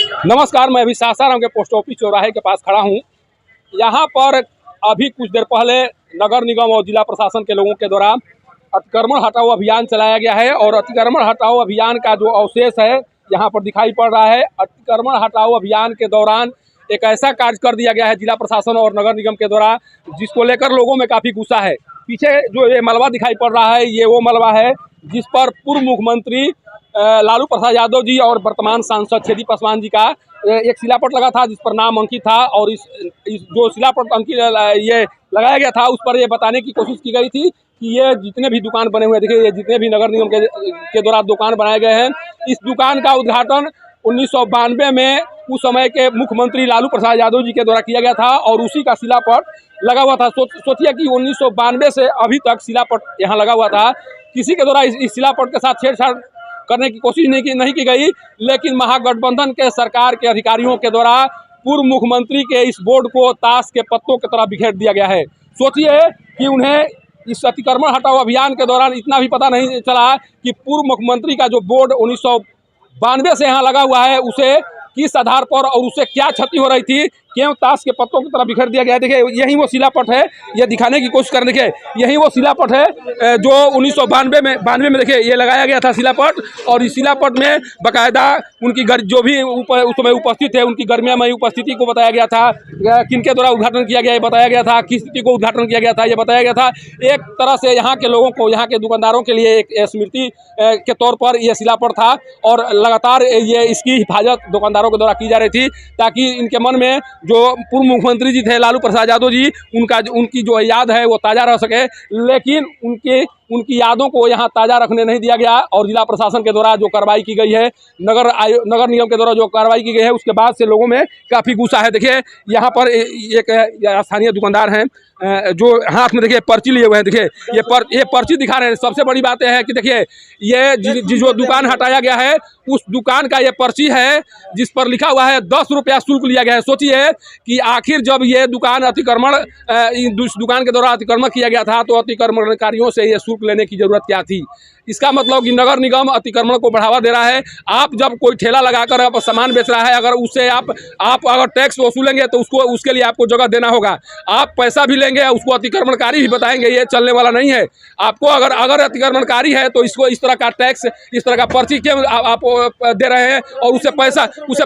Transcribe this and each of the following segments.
नमस्कार, मैं अभी सासाराम के पोस्ट ऑफिस चौराहे के पास खड़ा हूँ। यहाँ पर अभी कुछ देर पहले नगर निगम और जिला प्रशासन के लोगों के द्वारा अतिक्रमण हटाओ अभियान चलाया गया है और अतिक्रमण हटाओ अभियान का जो अवशेष है यहाँ पर दिखाई पड़ रहा है। अतिक्रमण हटाओ अभियान के दौरान एक ऐसा कार्य कर दिया गया है जिला प्रशासन और नगर निगम के द्वारा, जिसको लेकर लोगों में काफ़ी गुस्सा है। पीछे जो ये मलबा दिखाई पड़ रहा है, ये वो मलबा है जिस पर पूर्व मुख्यमंत्री लालू प्रसाद यादव जी और वर्तमान सांसद छेदी पासवान जी का एक शिलापट लगा था, जिस पर नाम अंकित था। और इस जो शिलापट अंकित ये लगाया गया था, उस पर ये बताने की कोशिश की गई थी कि ये जितने भी दुकान बने हुए हैं, देखिए ये जितने भी नगर निगम के द्वारा दुकान बनाए गए हैं, इस दुकान का उद्घाटन 1992 में उस समय के मुख्यमंत्री लालू प्रसाद यादव जी के द्वारा किया गया था और उसी का शिलापट लगा हुआ था। सोचिए कि 1992 से अभी तक शिलापट यहाँ लगा हुआ था। किसी के द्वारा इस शिलापट के साथ छेड़छाड़ करने की कोशिश नहीं की गई, लेकिन महागठबंधन के सरकार के अधिकारियों के द्वारा पूर्व मुख्यमंत्री के इस बोर्ड को ताश के पत्तों की तरह बिखेर दिया गया है। सोचिए कि उन्हें इस अतिक्रमण हटाओ अभियान के दौरान इतना भी पता नहीं चला कि पूर्व मुख्यमंत्री का जो बोर्ड 1992 से यहाँ लगा हुआ है, उसे किस आधार पर और उससे क्या क्षति हो रही थी, क्यों ताश के पत्तों की तरह बिखेर दिया गया है। देखिए यही वो शिलापट है, ये दिखाने की कोशिश कर। देखिए यही वो शिलापट है जो 1992 में देखिए ये लगाया गया था शिलापट। और इस शिलापट में बाकायदा उनकी जो भी उस समय उपस्थित थे, उनकी गर्मियामयी उपस्थिति को बताया गया था, किनके द्वारा उद्घाटन किया गया ये बताया गया था, किस तिथि को उद्घाटन किया गया था ये बताया गया था। एक तरह से यहाँ के लोगों को, यहाँ के दुकानदारों के लिए एक स्मृति के तौर पर यह शिलापट था और लगातार ये इसकी हिफाजत दुकानदारों के द्वारा की जा रही थी, ताकि इनके मन में जो पूर्व मुख्यमंत्री जी थे लालू प्रसाद यादव जी, उनकी जो याद है वो ताज़ा रह सके। लेकिन उनकी यादों को यहाँ ताज़ा रखने नहीं दिया गया और जिला प्रशासन के द्वारा जो कार्रवाई की गई है, नगर निगम के द्वारा जो कार्रवाई की गई है, उसके बाद से लोगों में काफ़ी गुस्सा है। देखिए यहाँ पर एक स्थानीय दुकानदार हैं जो हाथ में देखिए पर्ची लिए हुए हैं। देखिए ये पर्ची दिखा रहे हैं। सबसे बड़ी बात यह है कि देखिए ये जो दुकान हटाया गया है, उस दुकान का ये पर्ची है जिस पर लिखा हुआ है 10 रुपया शुल्क लिया गया है। सोचिए कि आखिर जब ये दुकान दुकान के द्वारा अतिक्रमण किया गया था, तो अतिक्रमणकारियों से ये शुल्क लेने की जरूरत क्या थी। इसका मतलब कि नगर निगम अतिक्रमण को बढ़ावा दे रहा है। आप जब कोई ठेला लगाकर आप सामान बेच रहा है, अगर उससे आप अगर टैक्स वसूलेंगे तो उसके लिए आपको जगह देना होगा। आप पैसा भी लेंगे, उसको अतिक्रमणकारी भी बताएंगे, ये चलने वाला नहीं है। आपको अगर अतिक्रमणकारी है तो इसको इस तरह का टैक्स, इस तरह का पर्ची क्यों आप दे रहे हैं और उससे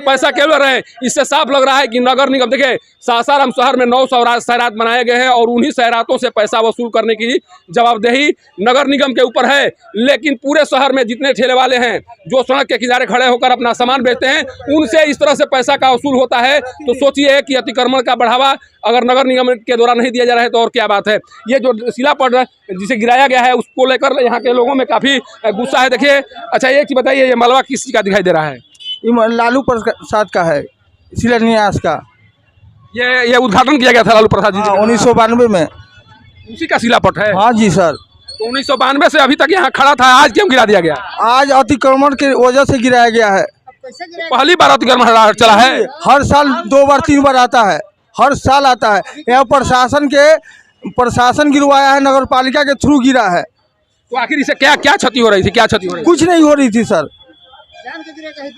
पैसा क्यों ले रहे हैं। इससे साफ लग रहा है कि नगर निगम, देखिए सासाराम शहर में 9 शहरात बनाए गए हैं और उन्हीं शहरातों से पैसा वसूल करने की जवाबदेही नगर निगम के ऊपर है। लेकिन पूरे शहर में जितने ठेले वाले हैं जो सड़क के किनारे खड़े होकर अपना सामान बेचते हैं, उनसे इस तरह से पैसा का वसूल होता है। तो सोचिए कि अतिक्रमण का बढ़ावा अगर नगर निगम के द्वारा नहीं दिया जा रहा है तो और क्या बात है। ये जो शिलापट जिसे गिराया गया है, उसको लेकर यहाँ के लोगों में काफ़ी गुस्सा है। देखिए अच्छा ये कि बताइए, ये मलबा किस चीज़ का दिखाई दे रहा है? ये लालू प्रसाद का है, शिलान्यास का। ये उद्घाटन किया गया था लालू प्रसाद जी 1992 में, उसी का शिलापट है। हाँ जी सर। तो 1992 से अभी तक यहाँ खड़ा था, आज क्यों गिरा दिया गया? आज अतिक्रमण के वजह से गिराया गया है। पहली बार अतिक्रमण चला है? हर साल 2 बार 3 बार आता है, हर साल आता है। यहाँ प्रशासन गिरवाया है, नगर पालिका के थ्रू गिरा है। तो आखिर इसे क्या क्षति हो रही थी? क्या क्षति हो रही थी? कुछ नहीं हो रही थी सर।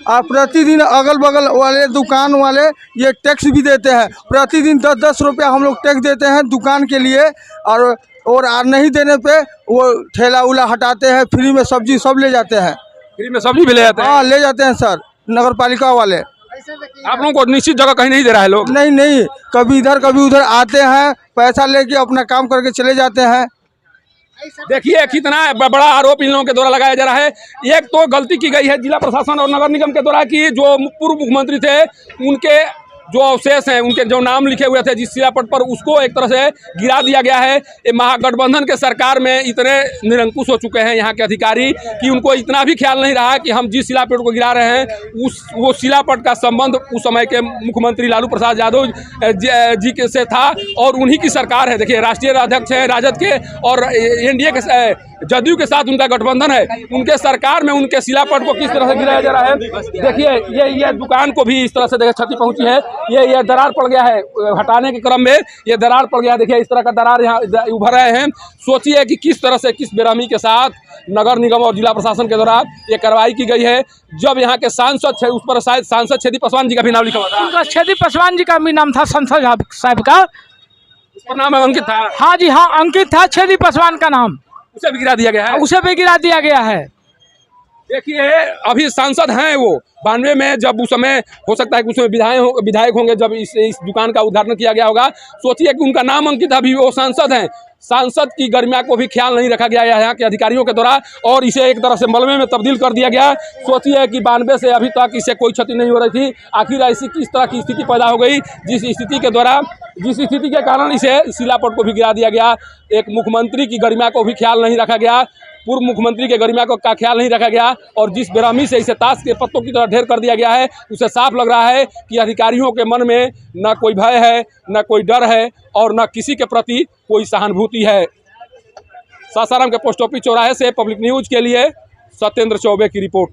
आप प्रतिदिन अगल बगल वाले दुकान वाले ये टैक्स भी देते हैं। प्रतिदिन 10-10 रुपया हम लोग टैक्स देते हैं दुकान के लिए, और नहीं देने पे वो ठेला उला हटाते हैं। फ्री में सब्जी सब ले जाते हैं। फ्री में सब्जी भी ले जाते हैं? हाँ ले जाते हैं सर, नगर पालिका वाले। आप लोगों को निश्चित जगह कहीं नहीं दे रहा है लोग? नहीं, कभी इधर कभी उधर आते हैं, पैसा लेके अपना काम करके चले जाते हैं। देखिए कितना बड़ा आरोप इन लोगों के द्वारा लगाया जा रहा है। एक तो गलती की गई है जिला प्रशासन और नगर निगम के द्वारा कि जो पूर्व मुख्यमंत्री थे, उनके जो अवशेष हैं, उनके जो नाम लिखे हुए थे जिस शिलापट पर, उसको एक तरह से गिरा दिया गया है। ये महागठबंधन के सरकार में इतने निरंकुश हो चुके हैं यहाँ के अधिकारी कि उनको इतना भी ख्याल नहीं रहा कि हम जिस शिलापट को गिरा रहे हैं वो शिलापट का संबंध उस समय के मुख्यमंत्री लालू प्रसाद यादव जी के से था और उन्हीं की सरकार है। देखिए राष्ट्रीय अध्यक्ष है राजद के और एनडीए के जदयू के साथ उनका गठबंधन है, उनके सरकार में उनके शिलापट को किस तरह से गिराया जा रहा है। देखिए ये दुकान को भी इस तरह से देखिए क्षति पहुंची है, ये दरार पड़ गया है, हटाने के क्रम में ये दरार पड़ गया। देखिए इस तरह का दरार यहाँ उभर रहे हैं। सोचिए कि किस तरह से किस बेरहमी के साथ नगर निगम और जिला प्रशासन के द्वारा ये कार्रवाई की गई है। जब यहाँ के सांसद थे, उस पर शायद सांसद छेदी पासवान जी का भी नाम लिखा हुआ था। उनका छेदी पासवान जी का भी नाम था, सांसद साहब का उस पर नाम अंकित था। हाँ जी हाँ, अंकित था छेदी पासवान का नाम। उसे भी गिरा दिया गया है। उसे भी गिरा दिया गया है। देखिए अभी सांसद हैं वो 92 में, जब उस समय हो सकता है कि उसमें विधायक होंगे जब इस दुकान का उद्घाटन किया गया होगा। सोचिए कि उनका नाम अंकित, अभी वो सांसद हैं। सांसद की गरिमा को भी ख्याल नहीं रखा गया यहाँ के अधिकारियों के द्वारा और इसे एक तरह से मलबे में तब्दील कर दिया गया। सोचिए कि 92 से अभी तक इसे कोई क्षति नहीं हो रही थी। आखिर ऐसी किस तरह की स्थिति पैदा हो गई जिस स्थिति के कारण इसे शिलापट को भी गिरा दिया गया। एक मुख्यमंत्री की गरिमा को भी ख्याल नहीं रखा गया, पूर्व मुख्यमंत्री के गरिमा का ख्याल नहीं रखा गया और जिस बेरहमी से इसे ताश के पत्तों की तरह ढेर कर दिया गया है, उसे साफ लग रहा है कि अधिकारियों के मन में न कोई भय है, न कोई डर है और न किसी के प्रति कोई सहानुभूति है। सासाराम के पोस्ट ऑफिस चौराहे से पब्लिक न्यूज के लिए सत्येंद्र चौबे की रिपोर्ट।